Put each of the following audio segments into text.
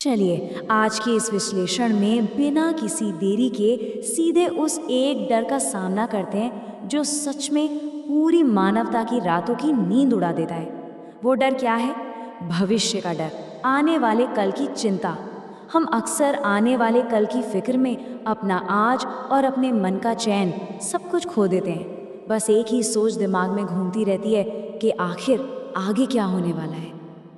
चलिए आज के इस विश्लेषण में बिना किसी देरी के सीधे उस एक डर का सामना करते हैं जो सच में पूरी मानवता की रातों की नींद उड़ा देता है। वो डर क्या है? भविष्य का डर, आने वाले कल की चिंता। हम अक्सर आने वाले कल की फिक्र में अपना आज और अपने मन का चैन सब कुछ खो देते हैं। बस एक ही सोच दिमाग में घूमती रहती है कि आखिर आगे क्या होने वाला है।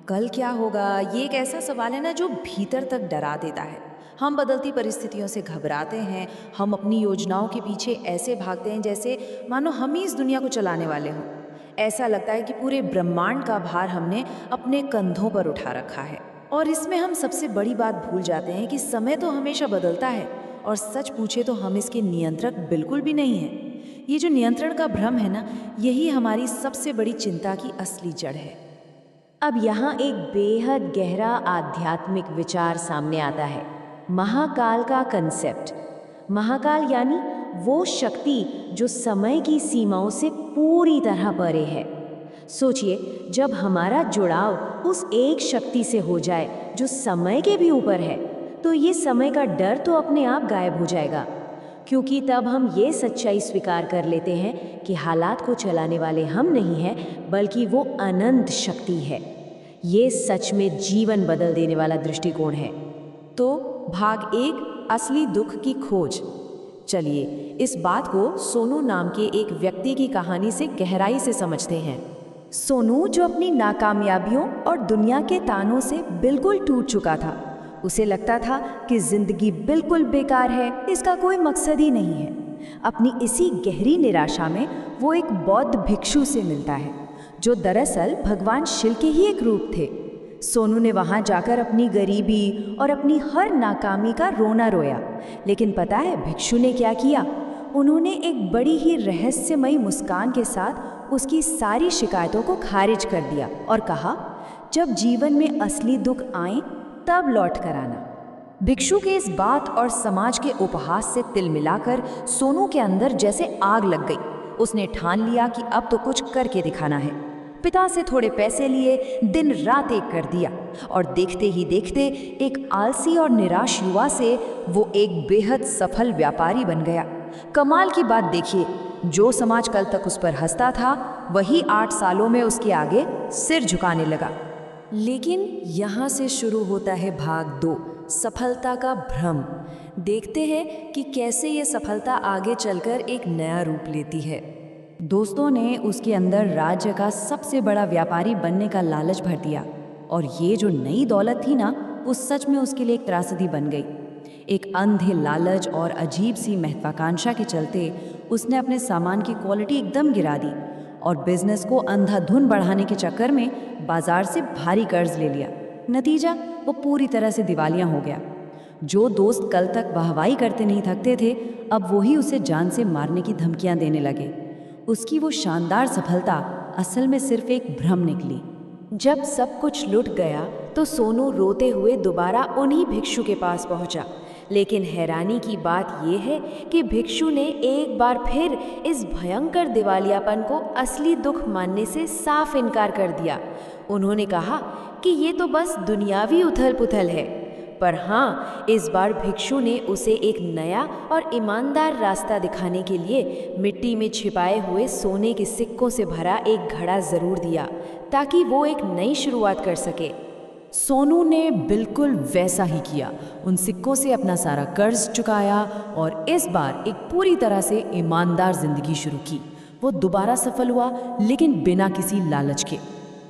कल क्या होगा, ये एक ऐसा सवाल है ना जो भीतर तक डरा देता है। हम बदलती परिस्थितियों से घबराते हैं। हम अपनी योजनाओं के पीछे ऐसे भागते हैं जैसे मानो हम ही इस दुनिया को चलाने वाले हों। ऐसा लगता है कि पूरे ब्रह्मांड का भार हमने अपने कंधों पर उठा रखा है। और इसमें हम सबसे बड़ी बात भूल जाते हैं कि समय तो हमेशा बदलता है, और सच पूछे तो हम इसके नियंत्रक बिल्कुल भी नहीं हैं। ये जो नियंत्रण का भ्रम है ना, यही हमारी सबसे बड़ी चिंता की असली जड़ है। अब यहाँ एक बेहद गहरा आध्यात्मिक विचार सामने आता है, महाकाल का कंसेप्ट। महाकाल यानी वो शक्ति जो समय की सीमाओं से पूरी तरह परे है। सोचिए, जब हमारा जुड़ाव उस एक शक्ति से हो जाए जो समय के भी ऊपर है, तो ये समय का डर तो अपने आप गायब हो जाएगा। क्योंकि तब हम ये सच्चाई स्वीकार कर लेते हैं कि हालात को चलाने वाले हम नहीं हैं, बल्कि वो अनंत शक्ति है। ये सच में जीवन बदल देने वाला दृष्टिकोण है। तो भाग एक, असली दुख की खोज। चलिए इस बात को सोनू नाम के एक व्यक्ति की कहानी से गहराई से समझते हैं। सोनू, जो अपनी नाकामयाबियों और दुनिया के तानों से बिल्कुल टूट चुका था, उसे लगता था कि जिंदगी बिल्कुल बेकार है, इसका कोई मकसद ही नहीं है। अपनी इसी गहरी निराशा में वो एक बौद्ध भिक्षु से मिलता है, जो दरअसल भगवान शिव के ही एक रूप थे। सोनू ने वहां जाकर अपनी गरीबी और अपनी हर नाकामी का रोना रोया। लेकिन पता है भिक्षु ने क्या किया? उन्होंने एक बड़ी ही रहस्यमयी मुस्कान के साथ उसकी सारी शिकायतों को खारिज कर दिया और कहा, जब जीवन में असली दुख आए तब लौट कर आना। भिक्षु के इस बात और समाज के उपहास से तिल मिलाकर सोनू के अंदर जैसे आग लग गई। उसने ठान लिया कि अब तो कुछ करके दिखाना है। पिता से थोड़े पैसे लिए दिन रात एक कर दिया, और देखते ही देखते एक आलसी और निराश युवा से वो एक बेहद सफल व्यापारी बन गया। कमाल की बात देखिए, जो समाज कल तक उस पर हंसता था, वही 8 सालों में उसके आगे सिर झुकाने लगा। लेकिन यहाँ से शुरू होता है भाग 2, सफलता का भ्रम। देखते हैं कि कैसे ये सफलता आगे चलकर एक नया रूप लेती है। दोस्तों ने उसके अंदर राज्य का सबसे बड़ा व्यापारी बनने का लालच भर दिया, और ये जो नई दौलत थी ना, वो सच में उसके लिए एक त्रासदी बन गई। एक अंधे लालच और अजीब सी महत्वाकांक्षा के चलते उसने अपने सामान की क्वालिटी एकदम गिरा दी, और बिजनेस को अंधाधुन बढ़ाने के चक्कर में बाजार से भारी कर्ज ले लिया। नतीजा, वो पूरी तरह से दिवालिया हो गया। जो दोस्त कल तक वाहवाही करते नहीं थकते थे, अब वही उसे जान से मारने की धमकियां देने लगे। उसकी वो शानदार सफलता असल में सिर्फ एक भ्रम निकली। जब सब कुछ लुट गया तो सोनू रोते हुए दोबारा उन्हीं भिक्षु के पास पहुंचा। लेकिन हैरानी की बात यह है कि भिक्षु ने एक बार फिर इस भयंकर दिवालियापन को असली दुख मानने से साफ इनकार कर दिया। उन्होंने कहा कि ये तो बस दुनियावी उथल पुथल है। पर हाँ, इस बार भिक्षु ने उसे एक नया और ईमानदार रास्ता दिखाने के लिए मिट्टी में छिपाए हुए सोने के सिक्कों से भरा एक घड़ा जरूर दिया, ताकि वो एक नई शुरुआत कर सके। सोनू ने बिल्कुल वैसा ही किया। उन सिक्कों से अपना सारा कर्ज चुकाया और इस बार एक पूरी तरह से ईमानदार जिंदगी शुरू की। वो दोबारा सफल हुआ, लेकिन बिना किसी लालच के।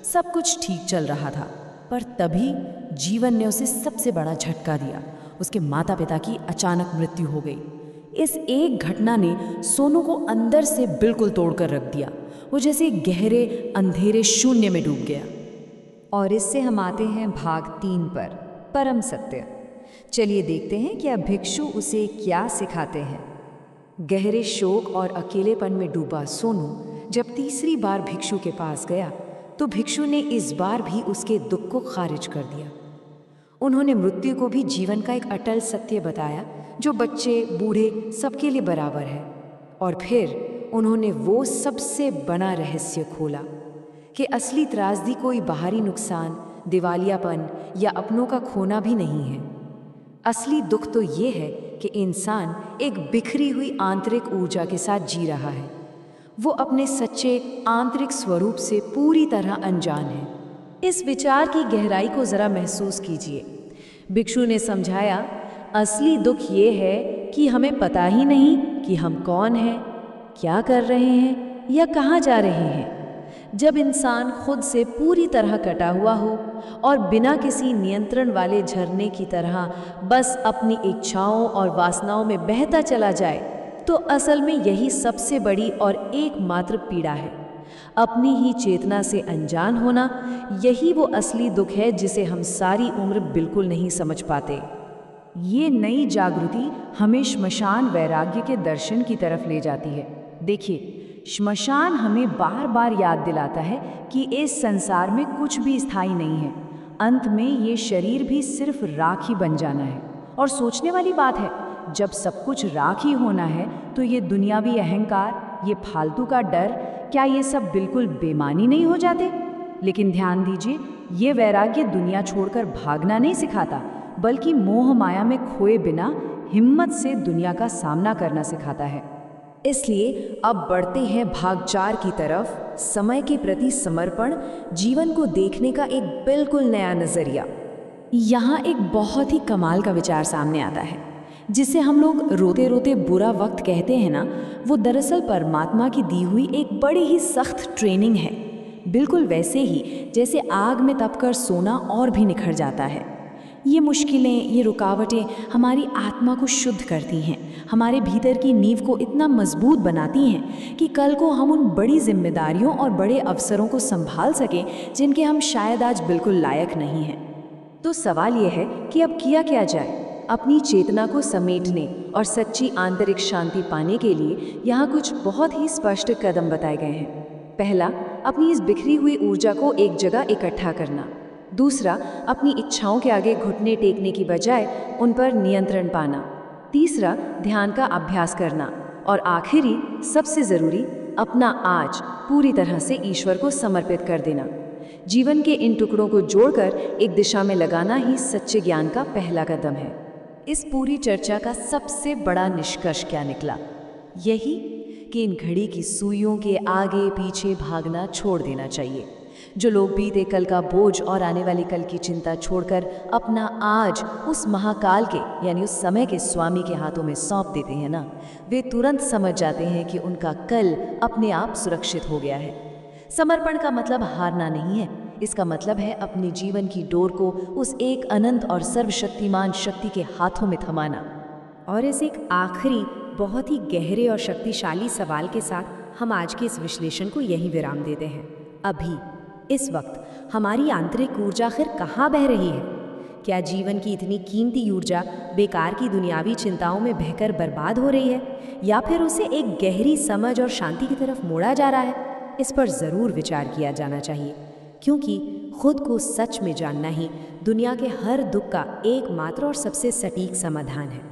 सब कुछ ठीक चल रहा था, पर तभी जीवन ने उसे सबसे बड़ा झटका दिया। उसके माता पिता की अचानक मृत्यु हो गई। इस एक घटना ने सोनू को अंदर से बिल्कुल तोड़कर रख दिया। वो जैसे गहरे अंधेरे शून्य में डूब गया। और इससे हम आते हैं भाग 3 पर, परम सत्य। चलिए देखते हैं कि अब भिक्षु उसे क्या सिखाते हैं। गहरे शोक और अकेलेपन में डूबा सोनू जब तीसरी बार भिक्षु के पास गया, तो भिक्षु ने इस बार भी उसके दुख को खारिज कर दिया। उन्होंने मृत्यु को भी जीवन का एक अटल सत्य बताया, जो बच्चे बूढ़े सबके लिए बराबर है। और फिर उन्होंने वो सबसे बड़ा रहस्य खोला कि असली त्रासदी कोई बाहरी नुकसान दिवालियापन या अपनों का खोना भी नहीं है। असली दुख तो ये है कि इंसान एक बिखरी हुई आंतरिक ऊर्जा के साथ जी रहा है। वो अपने सच्चे आंतरिक स्वरूप से पूरी तरह अनजान है। इस विचार की गहराई को ज़रा महसूस कीजिए। भिक्षु ने समझाया, असली दुख ये है कि हमें पता ही नहीं कि हम कौन हैं, क्या कर रहे हैं या कहाँ जा रहे हैं। जब इंसान खुद से पूरी तरह कटा हुआ हो और बिना किसी नियंत्रण वाले झरने की तरह बस अपनी इच्छाओं और वासनाओं में बहता चला जाए, तो असल में यही सबसे बड़ी और एकमात्र पीड़ा है। अपनी ही चेतना से अनजान होना, यही वो असली दुख है जिसे हम सारी उम्र बिल्कुल नहीं समझ पाते। ये नई जागृति हमें श्मशान वैराग्य के दर्शन की तरफ ले जाती है। देखिए, श्मशान हमें बार बार याद दिलाता है कि इस संसार में कुछ भी स्थायी नहीं है। अंत में ये शरीर भी सिर्फ राख ही बन जाना है। और सोचने वाली बात है, जब सब कुछ राख ही होना है तो ये दुनियावी अहंकार, ये फालतू का डर, क्या ये सब बिल्कुल बेमानी नहीं हो जाते? लेकिन ध्यान दीजिए, ये वैराग्य दुनिया छोड़कर भागना नहीं सिखाता, बल्कि मोह माया में खोए बिना हिम्मत से दुनिया का सामना करना सिखाता है। इसलिए अब बढ़ते हैं भागचार की तरफ, समय के प्रति समर्पण, जीवन को देखने का एक बिल्कुल नया नजरिया। यहाँ एक बहुत ही कमाल का विचार सामने आता है, जिसे हम लोग रोते रोते बुरा वक्त कहते हैं ना, वो दरअसल परमात्मा की दी हुई एक बड़ी ही सख्त ट्रेनिंग है। बिल्कुल वैसे ही जैसे आग में तपकर सोना और भी निखर जाता है। ये मुश्किलें, ये रुकावटें हमारी आत्मा को शुद्ध करती हैं, हमारे भीतर की नींव को इतना मजबूत बनाती हैं कि कल को हम उन बड़ी जिम्मेदारियों और बड़े अवसरों को संभाल सकें जिनके हम शायद आज बिल्कुल लायक नहीं हैं। तो सवाल यह है कि अब किया क्या जाए? अपनी चेतना को समेटने और सच्ची आंतरिक शांति पाने के लिए यहाँ कुछ बहुत ही स्पष्ट कदम बताए गए हैं। पहला, अपनी इस बिखरी हुई ऊर्जा को एक जगह इकट्ठा करना। दूसरा, अपनी इच्छाओं के आगे घुटने टेकने की बजाय उन पर नियंत्रण पाना। तीसरा, ध्यान का अभ्यास करना। और आखिरी, सबसे ज़रूरी, अपना आज पूरी तरह से ईश्वर को समर्पित कर देना। जीवन के इन टुकड़ों को जोड़कर एक दिशा में लगाना ही सच्चे ज्ञान का पहला कदम है। इस पूरी चर्चा का सबसे बड़ा निष्कर्ष क्या निकला? यही कि इन घड़ी की सुइयों के आगे पीछे भागना छोड़ देना चाहिए। जो लोग बीते कल का बोझ और आने वाली कल की चिंता छोड़कर अपना आज उस महाकाल के यानी उस समय के स्वामी के हाथों में सौंप देते हैं ना, वे तुरंत समझ जाते हैं कि उनका कल अपने आप सुरक्षित हो गया है। समर्पण का मतलब हारना नहीं है, इसका मतलब है अपने जीवन की डोर को उस एक अनंत और सर्वशक्तिमान शक्ति के हाथों में थमाना। और इस एक आखिरी बहुत ही गहरे और शक्तिशाली सवाल के साथ हम आज के इस विश्लेषण को यहीं विराम देते हैं। अभी इस वक्त हमारी आंतरिक ऊर्जा आखिर कहाँ बह रही है? क्या जीवन की इतनी कीमती ऊर्जा बेकार की दुनियावी चिंताओं में बहकर बर्बाद हो रही है, या फिर उसे एक गहरी समझ और शांति की तरफ मोड़ा जा रहा है? इस पर ज़रूर विचार किया जाना चाहिए, क्योंकि खुद को सच में जानना ही दुनिया के हर दुख का एकमात्र और सबसे सटीक समाधान है।